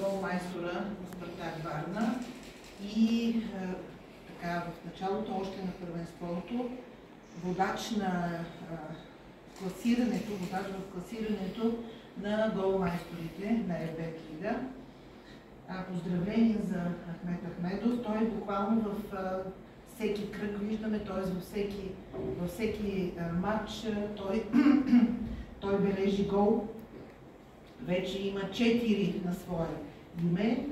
голмайстора на Спартак Варна и така, в началото още на първенството водач в класирането на голмайсторите на ЕБЕК лига. Поздравление за Ахмед Ахмедов. Той буквално във всеки кръг виждаме, т.е. във всеки матч той бележи гол. Вече има 4 на свое име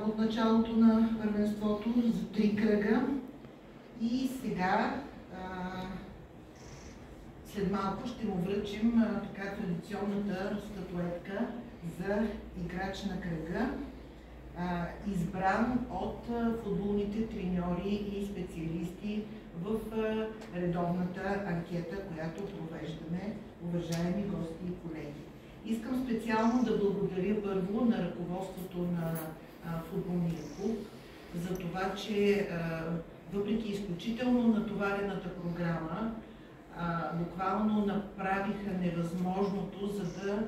от началото на първенството за 3 кръга. И сега, след малко, ще му връчим така традиционната статуетка за играч на кръга, избран от футболните треньори и специалисти в редовната анкета, която провеждаме, уважаеми гости и колеги. Искам специално да благодаря първо на ръководството на футболния клуб за това, че въпреки изключително натоварената програма, буквално направиха невъзможното, за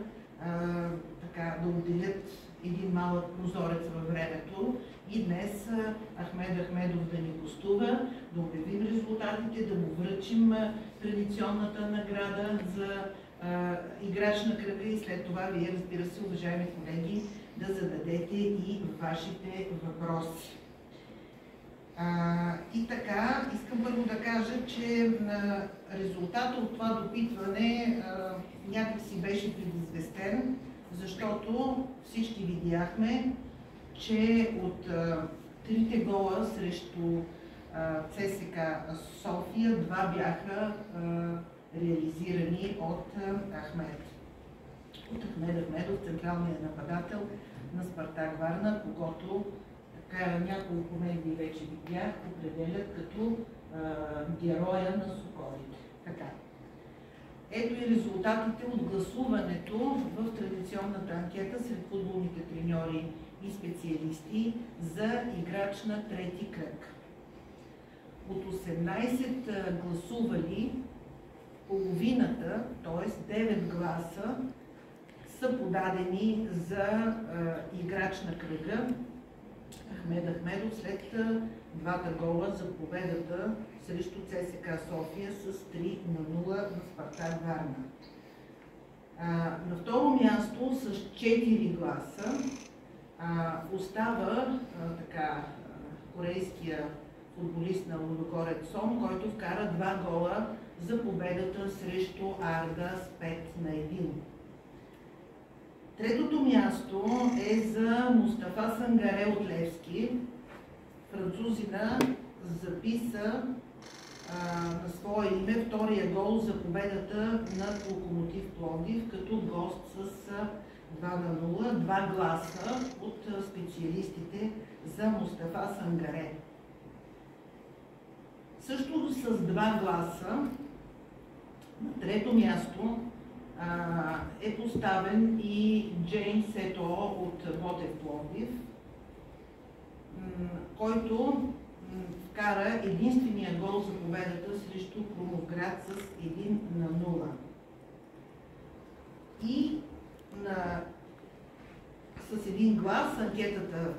да отделят един малък прозорец във времето и днес Ахмед Ахмедов да ни гостува, да обявим резултатите, да му връчим традиционната награда за играч на кръга и след това вие, разбира се, уважаеми колеги, да зададете и вашите въпроси. И така, искам първо да кажа, че резултатът от това допитване някакси беше предизвестен, защото всички видяхме, че от 3 гола срещу ЦСКА София 2 бяха реализирани от Ахмед. От Ахмед Ахмедов, централният нападател на Спартак Варна, когото няколко медии вече видях, определят като героя на Соколите. Така. Ето и резултатите от гласуването в традиционната анкета сред футболните треньори и специалисти за играч на трети кръг. От 18 гласували, половината, т.е. 9 гласа, са подадени за играч на кръга Ахмед Ахмедов след 2 гола за победата срещу ЦСКА София с 3-0 на Спартак Варна. На второ място с 4 гласа остава корейския футболист на Лудогорец Сон, който вкара 2 гола за победата срещу Арда с 5-1. Третото място е за Мустафа Сангаре от Левски. Французина записа на свое име втория гол за победата над Локомотив Пловдив като гост с 2-0, 2 гласа от специалистите за Мустафа Сангаре. Също с 2 гласа на трето място е поставен и Джеймс Ето от Ботев Пловдив, който вкара единствения гол за победата срещу Крумовград с 1-0. И с 1 глас анкетата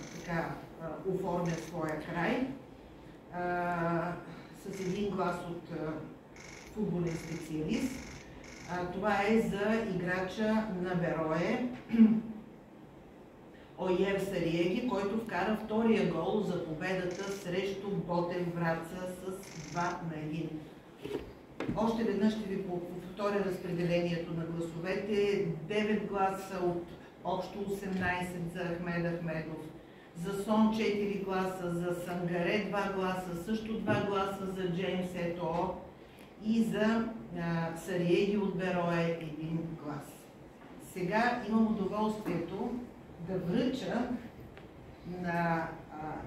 оформя своя край. С 1 глас от футболен специалист. Това е за играча на Берое Оер Сариеги, който вкара втория гол за победата срещу Ботев Враца с 2-1. Още веднъж ще ви повторя разпределението на гласовете. 9 гласа от общо 18 за Ахмед Ахмедов. За Сон 4 гласа, за Сангаре 2 гласа, също 2 гласа за Джеймс Ето и за Сариеги от Берое 1 глас. Сега имам удоволствието да връча на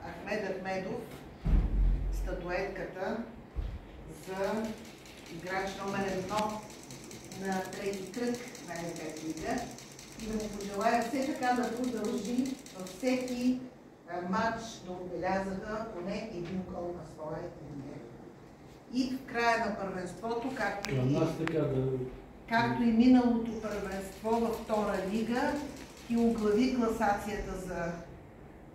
Ахмед Ахмедов статуетката за играч номер 1 на трети кръг на ЕБЕК лига и да му пожелая все така да продължи във всеки матч да отбелязаха поне 1 гол на своя име. И в края на първенството, както и миналото първенство във втора лига, ти оглави класацията за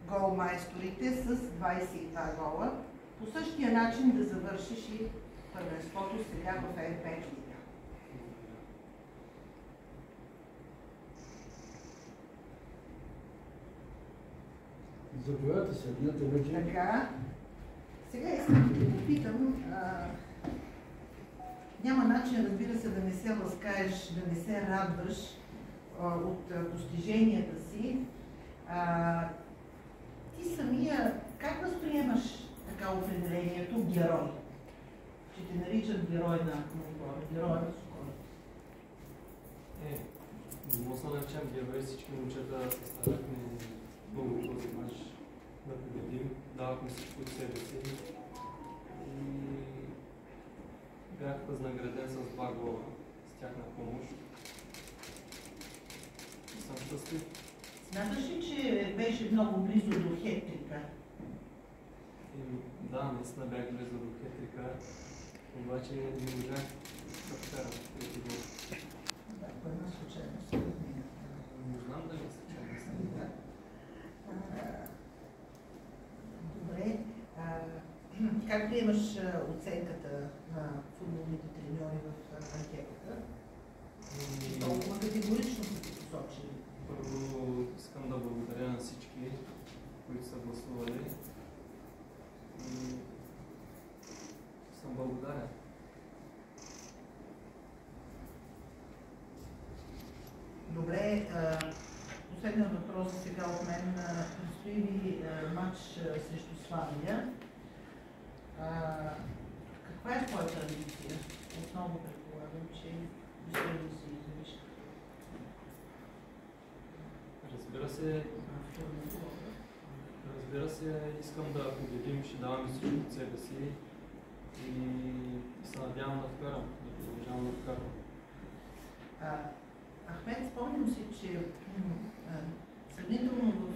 голмайсторите с 22 гола. По същия начин да завършиш и първенството сега в РП лига. Заповядайте, седнете вече. Така. Сега искам да те попитам. Няма начин, разбира се, да не се ласкаеш, да не се радваш от постиженията си. Ти самия, как възприемаш така определението герой? Че те наричат герой на монитора, герой на Соколите. Не мога да наречем герой, всички момчета съставяхме много този мач да победим, давахме всичко от себе си и бях възнаграден с 2 гола с тяхна помощ. И съм щастлив. Смяташ ли, че беше много близо до хет-трика? Да, наистина бях близо до хет-трика, обаче не можах да вкарам трети гол. Да, по една случайност. Не знам дали е случайност. Добре. Как приемаш оценката на футболните треньори в анкетата? Толкова категорично са ти посочили. Първо искам да благодаря на всички, които са гласували и съм благодарен. Добре, последен въпрос сега от мен. Предстои ви матч срещу Славия. Каква е твоята амбиция? Отново предполагам, че искаш да си изявиш. Разбира се, искам да победим, ще даваме всичко от себе си и се надявам да вкарам, да продължавам да вкарам. Ахмед, спомням си, че сравнително в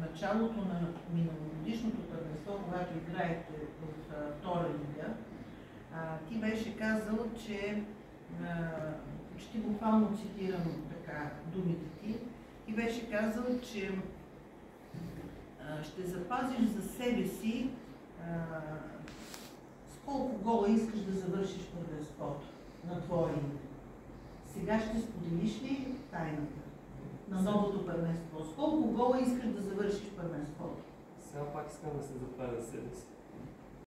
началото на миналогодишното първенство, когато играете в втора лига, ти беше казал, че почти буквално цитирам така думите ти, и беше казал, че ще запазиш за себе си с колко гола искаш да завършиш първенството на твоя име. Сега ще споделиш ли тайната на новото първенство? С колко гола искаш да завършиш първенството? Сега пак искам да се запазя себе си.